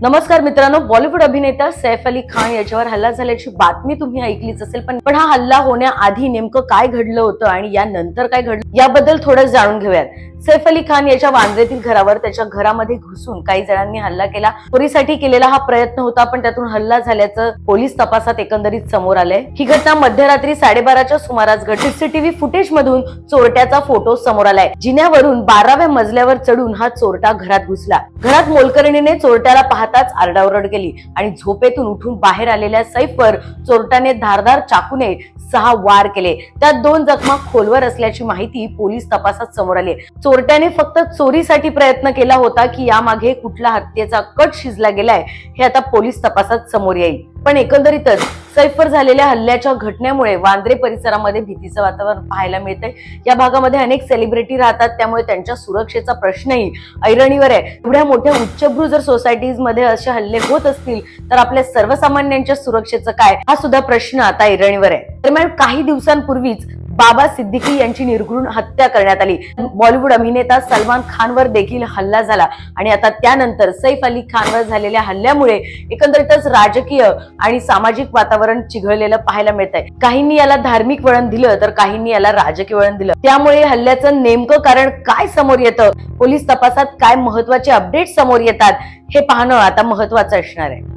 नमस्कार मित्रांनो, बॉलिवूड अभिनेता सैफ अली खान याच्यावर हल्ला झाल्याची बातमी तुम्ही ऐकलीच असेल, पण हा हल्ला होण्याआधी नेमकं काय घडलं होतं आणि यानंतर काय घडलं याबद्दल थोडं जाणून घेऊयात। सैफ अली खान याच्या वांद्र्यातील घरावर त्याच्या घरामध्ये घुसून काही जणांनी हल्ला केला। चोरीसाठी केलेला हा प्रयत्न होता, पण त्यातून हल्ला झाल्याचं पोलीस तपासात एकंदरीत समोर आलंय। ही घटना मध्यरात्री 12:30च्या सुमारास घडली। सीसीटीव्ही फुटेज मधून चोरट्याचा फोटो समोर आलाय, जिन्यावरून 12व्या मजल्यावर चढून हा चोरटा घरात घुसला। घरात मोलकरणीने चोरट्याला पाहताच आरडाओरड केली आणि झोपेतून उठून बाहेर आलेल्या सैफवर चोरट्याने धारदार चाकूने 6 वार केले। त्यात 2 जखमा खोलवर असल्याची माहिती पोलीस तपासात समोर आली। चोरट्याने फक्त चोरीसाठी प्रयत्न केला होता की यामागे कुठला हत्येचा कट शिजला गेलाय हे आता पोलीस तपासात समोर येईल। पण एकंदरीतच सैफवर झालेल्या हल्ल्याच्या घटनेमुळे वांद्रे परिसरामध्ये भीतीचं वातावरण पाहायला मिळतंय। या भागामध्ये अनेक सेलिब्रिटी राहतात, त्यामुळे त्यांच्या सुरक्षेचा प्रश्नही ऐरणीवर आहे। एवढ्या मोठ्या उच्चभ्रू जर सोसायटीज मध्ये असे हल्ले होत असतील तर आपल्या सर्वसामान्यांच्या सुरक्षेचं काय, हा सुद्धा प्रश्न आता ऐरणीवर आहे। दरम्यान काही दिवसांपूर्वीच बाबा सिद्दीकी यांची निर्घृण हत्या करण्यात आली। बॉलिवूड अभिनेता सलमान खानवर देखील हल्ला झाला आणि आता त्यानंतर सैफ अली खानवर झालेल्या हल्ल्यामुळे एकंदरीतच राजकीय आणि सामाजिक वातावरण चिघळलेलं पाहायला मिळतंय। काहींनी याला धार्मिक वळण दिलं तर काहींनी याला राजकीय वळण दिलं। त्यामुळे हल्ल्याचं नेमकं कारण काय समोर येतं, पोलीस तपासात काय महत्त्वाचे अपडेट समोर येतात हे पाहणं आता महत्त्वाचं असणार आहे।